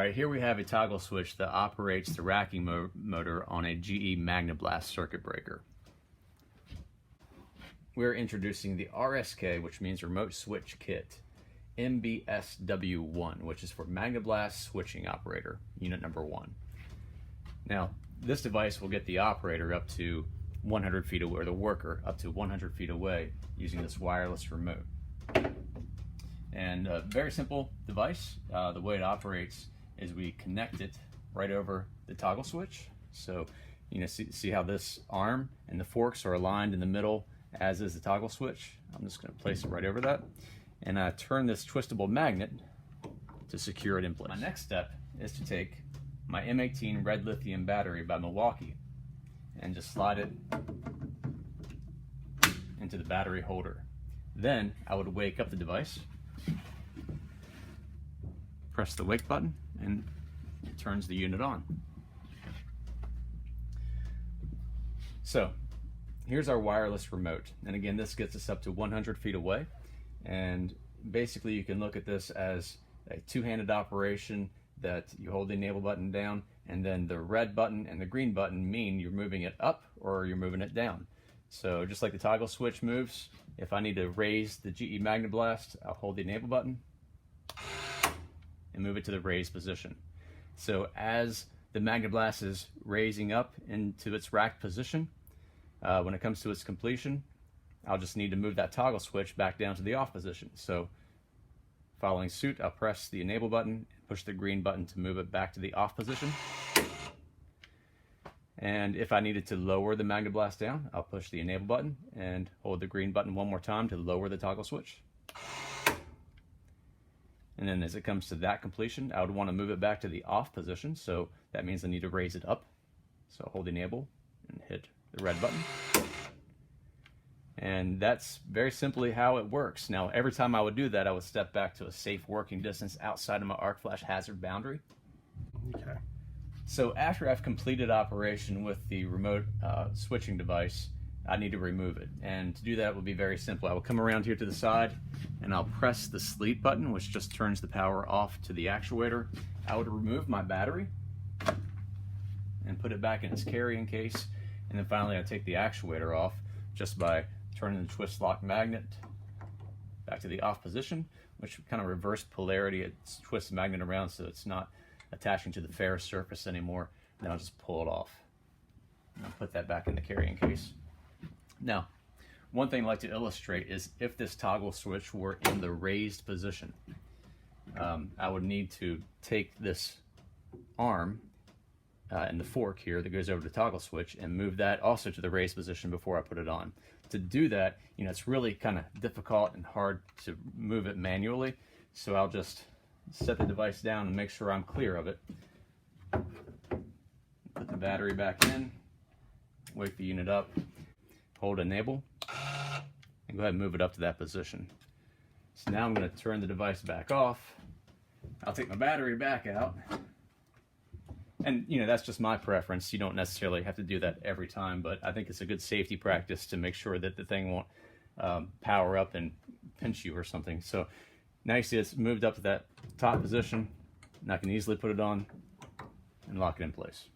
Alright, here we have a toggle switch that operates the racking motor on a GE MAGNEBLAST circuit breaker. We're introducing the RSK, which means Remote Switch Kit, MBSW-1, which is for MAGNEBLAST Switching Operator, unit number 1. Now, this device will get the operator up to 100 feet away, or the worker up to 100 feet away using this wireless remote. And a very simple device. The way it operates is we connect it right over the toggle switch. So, see how this arm and the forks are aligned in the middle, as is the toggle switch. I'm just going to place it right over that. And I turn this twistable magnet to secure it in place. My next step is to take my M18 red lithium battery by Milwaukee and just slide it into the battery holder. Then I would wake up the device, press the wake button, and it turns the unit on. So here's our wireless remote, and again, this gets us up to 100 feet away. And basically you can look at this as a two-handed operation that you hold the enable button down, and then the red button and the green button mean you're moving it up or you're moving it down. So just like the toggle switch moves, if I need to raise the GE MAGNEBLAST, I'll hold the enable button and move it to the raised position. So as the MAGNEBLAST is raising up into its racked position, when it comes to its completion, I'll just need to move that toggle switch back down to the off position. So following suit, I'll press the enable button and push the green button to move it back to the off position. And if I needed to lower the MAGNEBLAST down, I'll push the enable button and hold the green button one more time to lower the toggle switch. And then as it comes to that completion, I would want to move it back to the off position. So that means I need to raise it up. So I'll hold the enable and hit the red button. And that's very simply how it works. Now, every time I would do that, I would step back to a safe working distance outside of my arc flash hazard boundary. Okay. So after I've completed operation with the remote switching device, I need to remove it. And to do that will be very simple. I will come around here to the side and I'll press the sleep button, which just turns the power off to the actuator. I would remove my battery and put it back in its carrying case. And then finally I take the actuator off just by turning the twist lock magnet back to the off position, which kind of reverse polarity. It twists the magnet around so it's not attaching to the ferrous surface anymore. Then I'll just pull it off and I'll put that back in the carrying case. Now, one thing I'd like to illustrate is if this toggle switch were in the raised position, I would need to take this arm and the fork here that goes over the toggle switch and move that also to the raised position before I put it on. To do that, it's really kind of difficult and hard to move it manually, so I'll just set the device down and make sure I'm clear of it. Put the battery back in, wake the unit up, hold enable, and go ahead and move it up to that position. So now I'm going to turn the device back off. I'll take my battery back out. And that's just my preference. You don't necessarily have to do that every time, but I think it's a good safety practice to make sure that the thing won't power up and pinch you or something. So now you see it's moved up to that top position, and I can easily put it on and lock it in place.